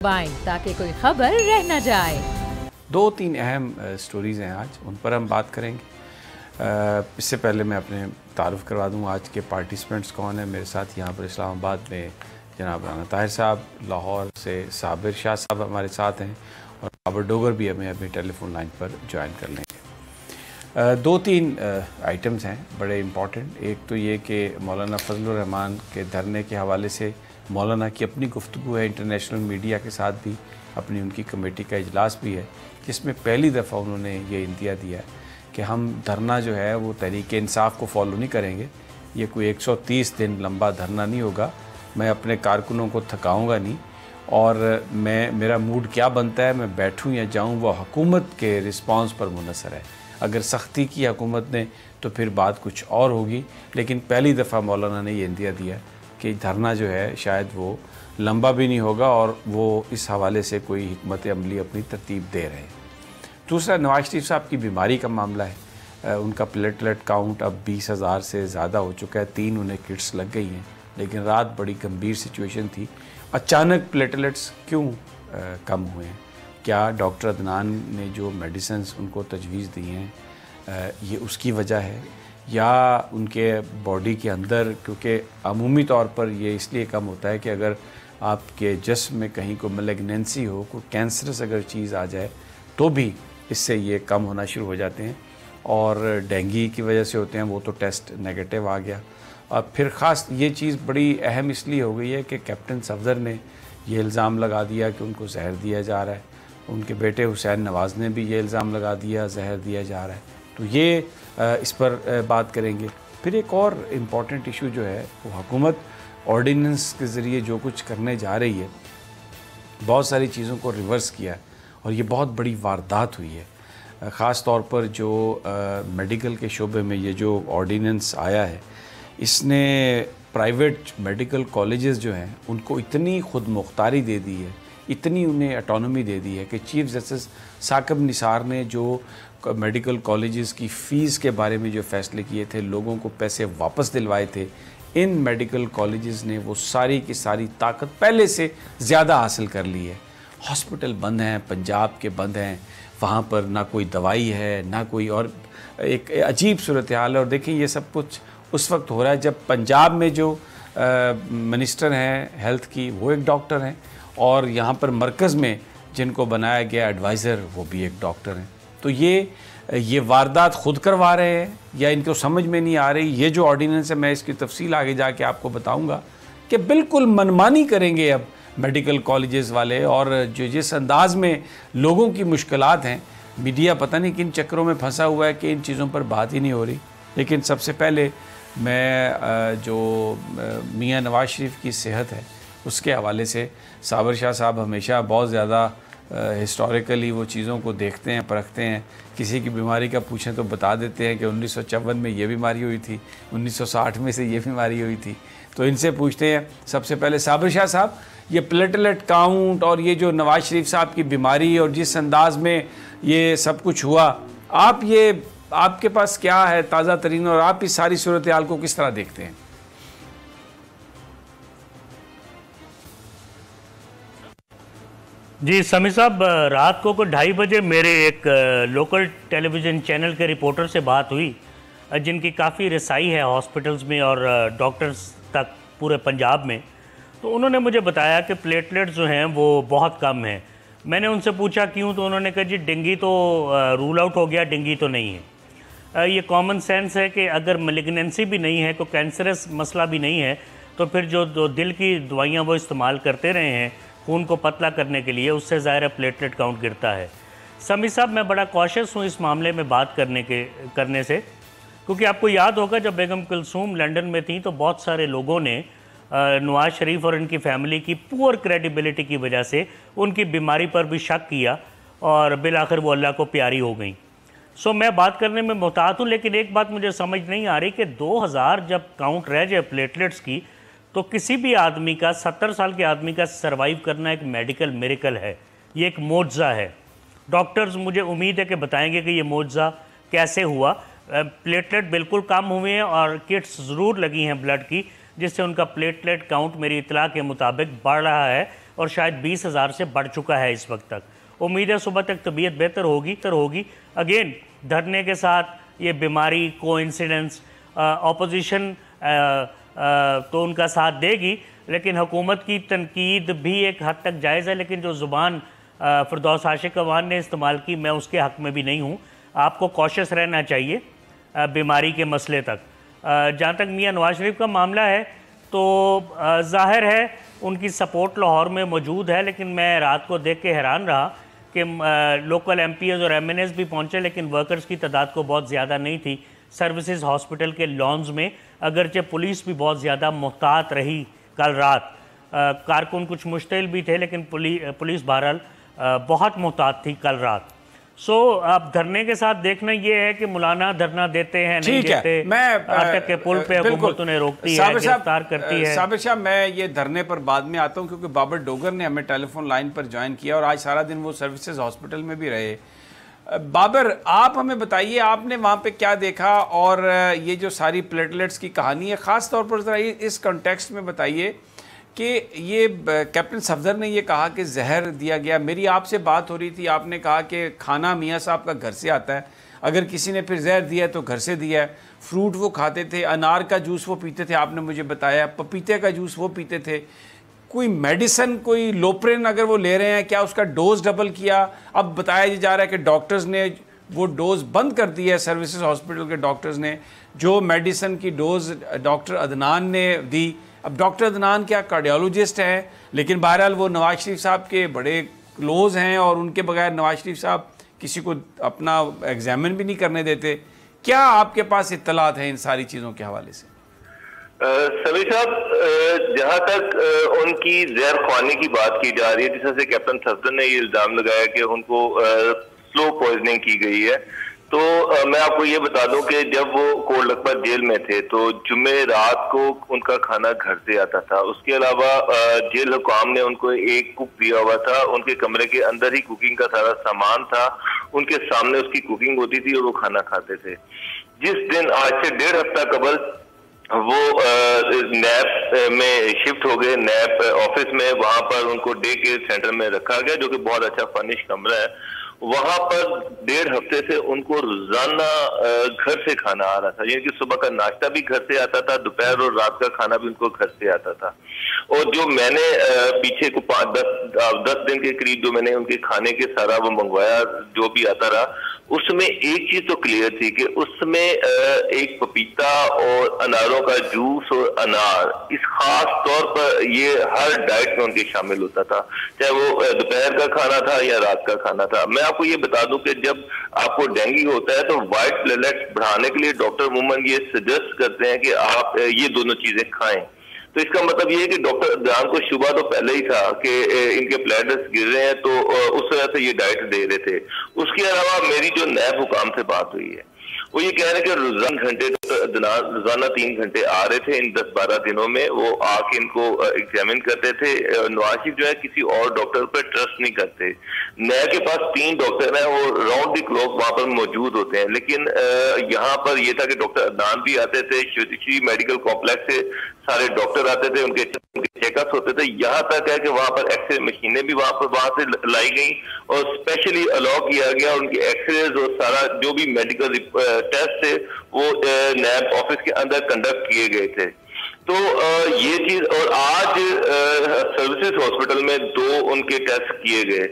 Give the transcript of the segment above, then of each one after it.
दबाएं ताकि कोई खबर रह न जाए। दो तीन अहम स्टोरीज़ हैं आज, उन पर हम बात करेंगे। इससे पहले मैं अपने तारुफ़ करवा दूँ आज के पार्टिसिपेंट्स कौन है। मेरे साथ यहाँ पर इस्लामाबाद में जनाब राना ताहिर साहब, लाहौर से साबिर शाह साहब हमारे साथ हैं और बाबर डोगर भी हमें अभी टेलीफोन लाइन पर ज्वाइन कर लेंगे। दो तीन आइटम्स हैं बड़े इम्पॉर्टेंट। एक तो ये कि मौलाना फजलुर रहमान के धरने के हवाले से मौलाना की अपनी गुफ्तगू है, इंटरनेशनल मीडिया के साथ भी अपनी उनकी कमेटी का इजलास भी है, जिसमें पहली दफ़ा उन्होंने ये इंदिया दिया है कि हम धरना जो है वो तहरीक इंसाफ को फॉलो नहीं करेंगे। ये कोई 130 दिन लंबा धरना नहीं होगा, मैं अपने कारकुनों को थकाऊँगा नहीं, और मेरा मूड क्या बनता है, मैं बैठूँ या जाऊँ, वो हुकूमत के रिस्पांस पर मुनहसर है। अगर सख्ती की हुकूमत ने तो फिर बात कुछ और होगी, लेकिन पहली दफ़ा मौलाना ने ये इंदिया दिया कि धरना जो है शायद वो लंबा भी नहीं होगा और वो इस हवाले से कोई हिकमत अमली अपनी तरतीब दे रहे हैं। दूसरा, नवाज शरीफ साहब की बीमारी का मामला है। उनका प्लेटलेट काउंट अब 20,000 से ज़्यादा हो चुका है। 3 उन्हें किट्स लग गई हैं, लेकिन रात बड़ी गंभीर सिचुएशन थी। अचानक प्लेटलेट्स क्यों कम हुए हैं? क्या डॉक्टर अदनान ने जो मेडिसिन्स उनको तजवीज़ दी हैं ये उसकी वजह है, या उनके बॉडी के अंदर, क्योंकि अमूमी तौर पर ये इसलिए कम होता है कि अगर आपके जिस्म में कहीं को मैलिग्नेंसी हो, कोई कैंसरस अगर चीज़ आ जाए तो भी इससे ये कम होना शुरू हो जाते हैं, और डेंगू की वजह से होते हैं, वो तो टेस्ट नेगेटिव आ गया। और फिर ख़ास ये चीज़ बड़ी अहम इसलिए हो गई है कि कैप्टन सफदर ने ये इल्ज़ाम लगा दिया कि उनको जहर दिया जा रहा है। उनके बेटे हुसैन नवाज़ ने भी ये इल्ज़ाम लगा दिया जहर दिया जा रहा है। तो ये इस पर बात करेंगे। फिर एक और इम्पॉर्टेंट इशू जो है वो हुकूमत ऑर्डिनेंस के ज़रिए जो कुछ करने जा रही है, बहुत सारी चीज़ों को रिवर्स किया है और ये बहुत बड़ी वारदात हुई है। ख़ास तौर पर जो मेडिकल के शोबे में ये जो ऑर्डिनेंस आया है, इसने प्राइवेट मेडिकल कॉलेजेस जो हैं उनको इतनी खुद मुख्तारी दे दी है, इतनी उन्हें ऑटोनॉमी दे दी है कि चीफ जस्टिस साकिब निसार ने जो मेडिकल कॉलेजेस की फ़ीस के बारे में जो फ़ैसले किए थे, लोगों को पैसे वापस दिलवाए थे, इन मेडिकल कॉलेजेस ने वो सारी की सारी ताकत पहले से ज़्यादा हासिल कर ली है। हॉस्पिटल बंद हैं, पंजाब के बंद हैं, वहाँ पर ना कोई दवाई है ना कोई, और एक अजीब सूरत हाल है। और देखिए ये सब कुछ उस वक्त हो रहा है जब पंजाब में जो मिनिस्टर हैं हेल्थ की वो एक डॉक्टर हैं, और यहाँ पर मरकज़ में जिनको बनाया गया एडवाइज़र वो भी एक डॉक्टर हैं। तो ये वारदात खुद करवा रहे हैं या इनको समझ में नहीं आ रही। ये जो ऑर्डिनेंस है, मैं इसकी तफसील आगे जाके आपको बताऊंगा कि बिल्कुल मनमानी करेंगे अब मेडिकल कॉलेजेस वाले, और जो जिस अंदाज़ में लोगों की मुश्किलात हैं, मीडिया पता नहीं किन चक्करों में फंसा हुआ है कि इन चीज़ों पर बात ही नहीं हो रही। लेकिन सबसे पहले मैं जो मियाँ नवाज शरीफ की सेहत है उसके हवाले से, साबिर शाह साहब हमेशा बहुत ज़्यादा हिस्टोरिकली वो चीज़ों को देखते हैं, परखते हैं। किसी की बीमारी का पूछें तो बता देते हैं कि 1954 में ये बीमारी हुई थी, 1960 में से ये बीमारी हुई थी। तो इनसे पूछते हैं सबसे पहले, साबिर शाह साहब, ये प्लेटलेट काउंट और ये जो नवाज शरीफ साहब की बीमारी और जिस अंदाज़ में ये सब कुछ हुआ, आपके पास क्या है ताज़ा तरीन, और आप इस सारी सूरत हाल को किस तरह देखते हैं? जी समी साहब, रात को 2:30 बजे मेरे एक लोकल टेलीविज़न चैनल के रिपोर्टर से बात हुई, जिनकी काफ़ी रसाई है हॉस्पिटल्स में और डॉक्टर्स तक पूरे पंजाब में। तो उन्होंने मुझे बताया कि प्लेटलेट्स जो हैं वो बहुत कम हैं। मैंने उनसे पूछा क्यों, तो उन्होंने कहा जी डेंगू तो रूल आउट हो गया, डेंगू तो नहीं है। ये कॉमन सेंस है कि अगर मैलिग्नेंसी भी नहीं है, कोई कैंसरस मसला भी नहीं है, तो फिर जो दिल की दवाइयाँ वो इस्तेमाल करते रहे हैं खून को पतला करने के लिए, उससे ज़ाहिर प्लेटलेट काउंट गिरता है। समी साहब, मैं बड़ा कॉशियस हूँ इस मामले में बात करने से, क्योंकि आपको याद होगा जब बेगम कुलसूम लंदन में थी तो बहुत सारे लोगों ने नवाज शरीफ और इनकी फैमिली की पुअर क्रेडिबिलिटी की वजह से उनकी बीमारी पर भी शक किया और बिल आखिर वो अल्लाह को प्यारी हो गई। सो मैं बात करने में मुहतात हूँ, लेकिन एक बात मुझे समझ नहीं आ रही कि 2000 जब काउंट रह जाए प्लेटलेट्स की, तो किसी भी आदमी का, 70 साल के आदमी का सर्वाइव करना एक मेडिकल मिरेकल है, ये एक मोज़ा है। डॉक्टर्स मुझे उम्मीद है कि बताएंगे कि ये मोज़ा कैसे हुआ। प्लेटलेट बिल्कुल कम हुए हैं और किट्स ज़रूर लगी हैं ब्लड की, जिससे उनका प्लेटलेट काउंट मेरी इतला के मुताबिक बढ़ रहा है और शायद 20,000 से बढ़ चुका है इस वक्त तक। उम्मीद है सुबह तक तबीयत बेहतर होगी। अगेन धरने के साथ ये बीमारी कोइंसिडेंस, ऑपोजिशन तो उनका साथ देगी, लेकिन हुकूमत की तनकीद भी एक हद तक जायज़ है, लेकिन जो ज़ुबान फिरदौस आशिक अवान ने इस्तेमाल की, मैं उसके हक़ में भी नहीं हूँ। आपको कॉशियस रहना चाहिए बीमारी के मसले तक। जहाँ तक मियाँ नवाज शरीफ का मामला है तो ज़ाहिर है उनकी सपोर्ट लाहौर में मौजूद है, लेकिन मैं रात को देख के हैरान रहा कि लोकल MPs और MNAs भी पहुँचे, लेकिन वर्कर्स की तादाद को बहुत ज़्यादा नहीं थी सर्विसेज हॉस्पिटल के लॉन्स में। अगरचे पुलिस भी बहुत ज़्यादा मुहतात रही कल रात, कारकुन कुछ मुश्तिल भी थे, लेकिन पुलिस बहरहाल बहुत मुहतात थी कल रात। अब धरने के साथ देखना ये है कि मौलाना धरना देते हैं नहीं देते, अटक के पुल पे हुकूमत उन्हें रोकती है, गिरफ्तार करती है। साबिर साहब, मैं ये धरने पर बाद में आता हूँ, क्योंकि बाबर डोगर ने हमें टेलीफोन लाइन पर ज्वाइन किया और आज सारा दिन वो सर्विसेज हॉस्पिटल में भी रहे। बाबर, आप हमें बताइए, आपने वहाँ पे क्या देखा और ये जो सारी प्लेटलेट्स की कहानी है, ख़ास तौर पर ज़रा इस कॉन्टेक्स्ट में बताइए कि ये कैप्टन सफदर ने ये कहा कि जहर दिया गया। मेरी आपसे बात हो रही थी, आपने कहा कि खाना मियाँ साहब का घर से आता है, अगर किसी ने फिर जहर दिया है तो घर से दिया है। फ्रूट वो खाते थे, अनार का जूस वो पीते थे, आपने मुझे बताया, पपीते का जूस वो पीते थे। कोई मेडिसन, कोई लोप्रिन अगर वो ले रहे हैं, क्या उसका डोज डबल किया? अब बताया जा रहा है कि डॉक्टर्स ने वो डोज बंद कर दी है, सर्विसेज हॉस्पिटल के डॉक्टर्स ने, जो मेडिसन की डोज डॉक्टर अदनान ने दी। अब डॉक्टर अदनान क्या कार्डियोलॉजिस्ट हैं, लेकिन बहरहाल वो नवाज शरीफ साहब के बड़े क्लोज हैं और उनके बगैर नवाज शरीफ साहब किसी को अपना एग्जामिन भी नहीं करने देते। क्या आपके पास इत्तलात है इन सारी चीज़ों के हवाले से? सभी साहब, जहाँ तक उनकी जहर ख्वानी की बात की जा रही है, जिस तरह से कैप्टन सफदर ने ये इल्ज़ाम लगाया कि उनको स्लो पॉइजनिंग की गई है, तो मैं आपको ये बता दूं कि जब वो कोट लखपत जेल में थे तो जुम्मे रात को उनका खाना घर से आता था। उसके अलावा जेल हुकाम ने उनको एक कुक दिया हुआ था, उनके कमरे के अंदर ही कुकिंग का सारा सामान था, उनके सामने उसकी कुकिंग होती थी और वो खाना खाते थे। जिस दिन आज से 1.5 हफ्ता कबल वो नैप में शिफ्ट हो गए, नैप ऑफिस में, वहां पर उनको डे केयर सेंटर में रखा गया, जो कि बहुत अच्छा फर्निश कमरा है। वहां पर 1.5 हफ्ते से उनको रोजाना घर से खाना आ रहा था, यानी कि सुबह का नाश्ता भी घर से आता था, दोपहर और रात का खाना भी उनको घर से आता था। और जो मैंने पीछे को 5-10 दिन के करीब जो मैंने उनके खाने के सारा वो मंगवाया, जो भी आता रहा, उसमें एक चीज तो क्लियर थी कि उसमें एक पपीता और अनारों का जूस और अनार इस खास तौर पर ये हर डाइट में उनके शामिल होता था, चाहे वो दोपहर का खाना था या रात का खाना था। मैं आपको ये बता दूं कि जब आपको डेंगू होता है तो व्हाइट प्लेटलेट्स बढ़ाने के लिए डॉक्टर अमूमन ये सजेस्ट करते हैं कि आप ये दोनों चीजें खाएं। तो इसका मतलब ये है कि डॉक्टर अदनान को शुबा तो पहले ही था कि इनके प्लेटलेट्स गिर रहे हैं, तो उस वजह से ये डाइट दे रहे थे। उसके अलावा मेरी जो नैब हुकाम से बात हुई है, वो ये कह रहे हैं कि रोजाना 3 घंटे आ रहे थे इन 10-12 दिनों में, वो आके इनको एग्जामिन करते थे। नवाज शरीफ जो है किसी और डॉक्टर पर ट्रस्ट नहीं करते। नया के पास 3 डॉक्टर हैं, वो राउंड द क्लॉक वहां पर मौजूद होते हैं, लेकिन यहाँ पर ये था कि डॉक्टर अदनान भी आते थे, श्री मेडिकल कॉम्प्लेक्स से सारे डॉक्टर आते थे, उनके चेकअप्स होते थे। यहाँ तक है कि वहां पर एक्सरे मशीनें भी वहां से लाई गई और स्पेशली अलाउ किया गया उनके एक्सरेज और सारा जो भी मेडिकल टेस्ट थे वो नैब ऑफिस के अंदर कंडक्ट किए गए थे। तो ये चीज, और आज सर्विसेज हॉस्पिटल में 2 उनके टेस्ट किए गए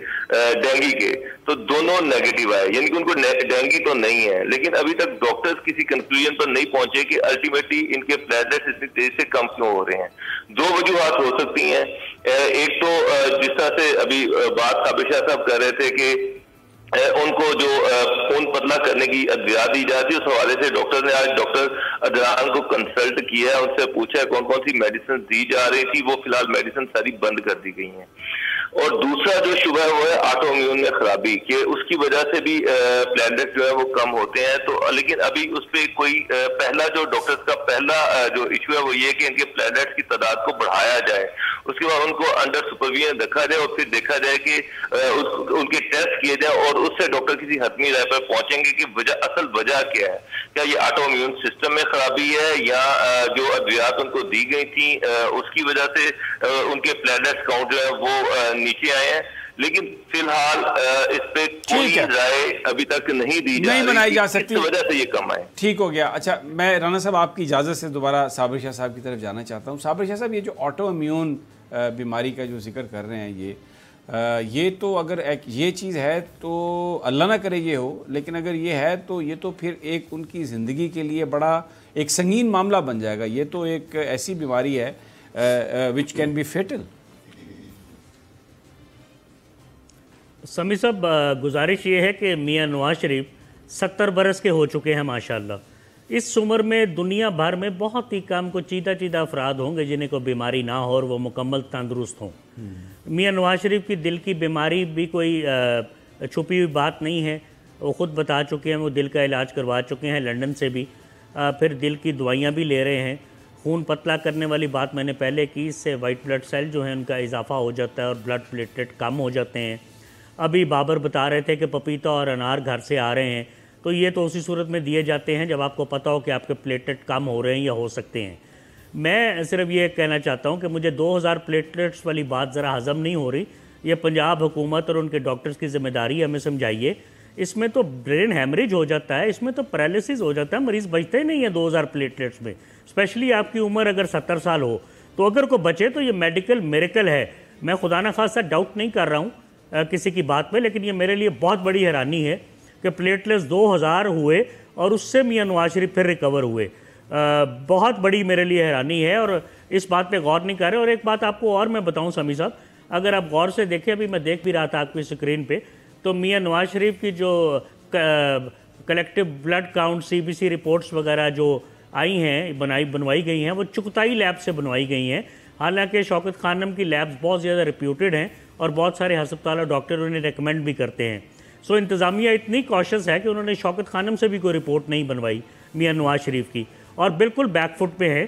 डेंगू के, तो दोनों नेगेटिव आए, यानी कि उनको डेंगू तो नहीं है, लेकिन अभी तक डॉक्टर्स किसी कंक्लूजन पर नहीं पहुंचे कि अल्टीमेटली इनके प्लेटलेट्स इतनी तेजी से कम क्यों हो रहे हैं। 2 वजूहात हो सकती हैं। एक तो जिस तरह से अभी बात साबिर शाह साहब कर रहे थे कि उनको जो खून पतला करने की अदवियात दी जाती है, उस हवाले से डॉक्टर ने आज डॉक्टर अदनान को कंसल्ट किया है, उनसे पूछा है कौन कौन सी मेडिसिन दी जा रही थी। वो फिलहाल मेडिसिन सारी बंद कर दी गई हैं। और दूसरा जो शुबह है वो है ऑटो इम्यून में खराबी, कि उसकी वजह से भी प्लेटलेट्स जो है वो कम होते हैं। तो लेकिन अभी उस पर कोई पहला जो डॉक्टर्स का पहला जो इशू है वो ये कि इनके प्लेटलेट्स की तादाद को बढ़ाया जाए उसके बाद उनको अंडर सुपरविजन रखा जाए और फिर देखा जाए कि उनके टेस्ट किए जाए और उससे डॉक्टर किसी हतमी राय पर पहुंचेंगे कि असल वजह क्या है। क्या ये ऑटो इम्यून सिस्टम में खराबी है या जो अद्वियात उनको दी गई थी उसकी वजह से उनके प्लेटलेट्स काउंट जो है वो नीचे आए हैं। लेकिन फिलहाल इस पे कोई राय अभी तक नहीं बनाई जा सकती, इस वजह से ये कम आए। ठीक हो गया। अच्छा, मैं राना साहब आपकी इजाज़त से दोबारा साबिर शाह साहब की तरफ जाना चाहता हूँ। साबिर शाह साहब, ये जो ऑटो इम्यून बीमारी का जो जिक्र कर रहे हैं, ये तो अगर ये चीज़ है तो अल्लाह ना करे ये हो, लेकिन अगर ये है तो ये तो फिर एक उनकी ज़िंदगी के लिए बड़ा एक संगीन मामला बन जाएगा। ये तो एक ऐसी बीमारी है विच कैन बी फेटल। समी साहब, गुजारिश ये है कि मियाँ नवाज शरीफ 70 बरस के हो चुके हैं माशाल्लाह। इस उम्र में दुनिया भर में बहुत ही कम को चीदा अफराद होंगे जिन्हें कोई बीमारी ना हो और वो मुकम्मल तंदुरुस्त हों। मियाँ नवाज शरीफ की दिल की बीमारी भी कोई छुपी हुई बात नहीं है, वो ख़ुद बता चुके हैं। वो दिल का इलाज करवा चुके हैं लंदन से भी, फिर दिल की दवाइयाँ भी ले रहे हैं। खून पतला करने वाली बात मैंने पहले की, इससे वाइट ब्लड सेल जो है उनका इजाफा हो जाता है और ब्लड प्लेटलेट कम हो जाते हैं। अभी बाबर बता रहे थे कि पपीता और अनार घर से आ रहे हैं, तो ये तो उसी सूरत में दिए जाते हैं जब आपको पता हो कि आपके प्लेटलेट कम हो रहे हैं या हो सकते हैं। मैं सिर्फ ये कहना चाहता हूँ कि मुझे 2000 प्लेटलेट्स वाली बात ज़रा हज़म नहीं हो रही। ये पंजाब हुकूमत और उनके डॉक्टर्स की जिम्मेदारी है, हमें समझाइए। इसमें तो ब्रेन हैमरेज हो जाता है, इसमें तो पैरालिसिस हो जाता है, मरीज़ बचते ही नहीं है 2000 प्लेटलेट्स में। स्पेशली आपकी उम्र अगर 70 साल हो तो अगर को बचे तो ये मेडिकल मिरेकल है। मैं खुदा न खासा डाउट नहीं कर रहा हूँ किसी की बात पे, लेकिन ये मेरे लिए बहुत बड़ी हैरानी है कि प्लेटलेट्स 2000 हुए और उससे मियाँ नवाज शरीफ फिर रिकवर हुए। बहुत बड़ी मेरे लिए हैरानी है और इस बात पे गौर नहीं कर रहे। और एक बात आपको और मैं बताऊं समी साहब, अगर आप गौर से देखें, अभी मैं देख भी रहा था आपकी स्क्रीन पे, तो मियाँ नवाज शरीफ की जो collective blood count CBC reports वगैरह जो आई हैं, बनवाई गई हैं, वो चुगताई लैब से बनवाई गई हैं। हालांकि शौकत खानम की लैब्स बहुत ज़्यादा रिप्यूटेड हैं और बहुत सारे हस्पताल और डॉक्टर उन्हें रेकमेंड भी करते हैं। सो इंतज़ामिया इतनी कॉशियस है कि उन्होंने शौकत खानम से भी कोई रिपोर्ट नहीं बनवाई मियाँ नवाज शरीफ की, और बिल्कुल बैकफुट पे है।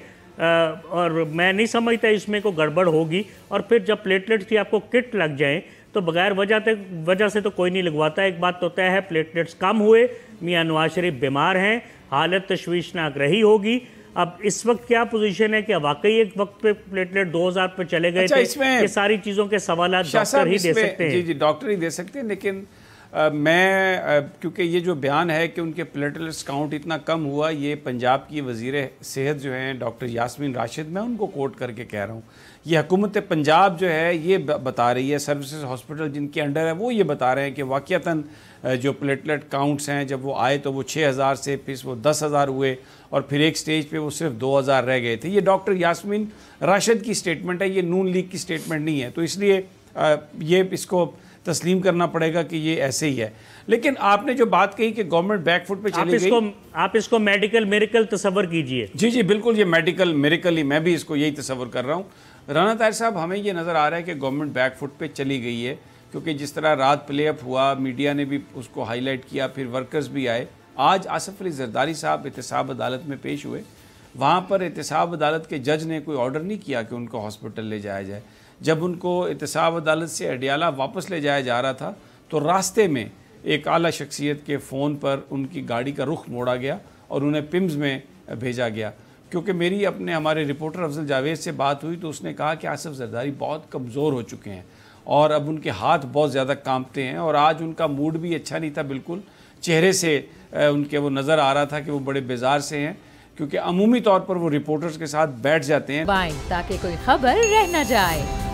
और मैं नहीं समझता इसमें कोई गड़बड़ होगी। और फिर जब प्लेटलेट्स की आपको किट लग जाए तो बगैर वजह से तो कोई नहीं लगवाता। एक बात तो तय है, प्लेटलेट्स कम हुए, मियाँ नवाज शरीफ बीमार हैं, हालत तशवीशनाक रही होगी। अब इस वक्त क्या पोजीशन है कि वाकई एक वक्त पे प्लेटलेट 2000 पे चले गए थे? ये सारी चीज़ों के सवाल डॉक्टर ही दे सकते हैं। जी, डॉक्टर ही दे सकते हैं। लेकिन क्योंकि ये जो बयान है कि उनके प्लेटलेट्स काउंट इतना कम हुआ, ये पंजाब की वज़ीर सेहत जो हैं डॉक्टर यास्मीन राशिद, मैं उनको कोट करके कह रहा हूँ। ये हुकूमत पंजाब जो है ये बता रही है, सर्विसेज हॉस्पिटल जिनके अंडर है वो ये बता रहे हैं कि वाक़ियतन जो प्लेटलेट काउंट्स हैं जब वो आए तो वो 6000 से फिर वो 10,000 हुए और फिर एक स्टेज पे वो सिर्फ 2000 रह गए थे। ये डॉक्टर यास्मीन राशिद की स्टेटमेंट है, ये नून लीग की स्टेटमेंट नहीं है। तो इसलिए ये इसको तस्लीम करना पड़ेगा कि ये ऐसे ही है। लेकिन आपने जो बात कही कि गवर्नमेंट बैकफुट पे चली गई, आप इसको मेडिकल मिरेकल तस्वर कीजिए। जी बिल्कुल, ये मेडिकल मिरेकल ही, मैं भी इसको यही तस्वर कर रहा हूँ। राना ताहिर साहब, हमें ये नज़र आ रहा है कि गवर्नमेंट बैकफुट पे चली गई है, क्योंकि जिस तरह रात प्ले अप हुआ, मीडिया ने भी उसको हाईलाइट किया, फिर वर्कर्स भी आए। आज आसिफ अली जरदारी साहब एहतसाब अदालत में पेश हुए। वहाँ पर एहतसाब अदालत के जज ने कोई ऑर्डर नहीं किया कि उनको हॉस्पिटल ले जाया जाए। जब उनको एहतसाब अदालत से अडियाला वापस ले जाया जा रहा था तो रास्ते में एक आला शख्सियत के फ़ोन पर उनकी गाड़ी का रुख मोड़ा गया और उन्हें पिम्स में भेजा गया। क्योंकि मेरी अपने हमारे रिपोर्टर अफजल जावेद से बात हुई तो उसने कहा कि आसिफ जरदारी बहुत कमज़ोर हो चुके हैं और अब उनके हाथ बहुत ज़्यादा कांपते हैं और आज उनका मूड भी अच्छा नहीं था, बिल्कुल चेहरे से उनके वो नज़र आ रहा था कि वो बड़े बेजार से हैं, क्योंकि अमूमी तौर पर वो रिपोर्टर्स के साथ बैठ जाते हैं ताकि कोई खबर रह न जाए।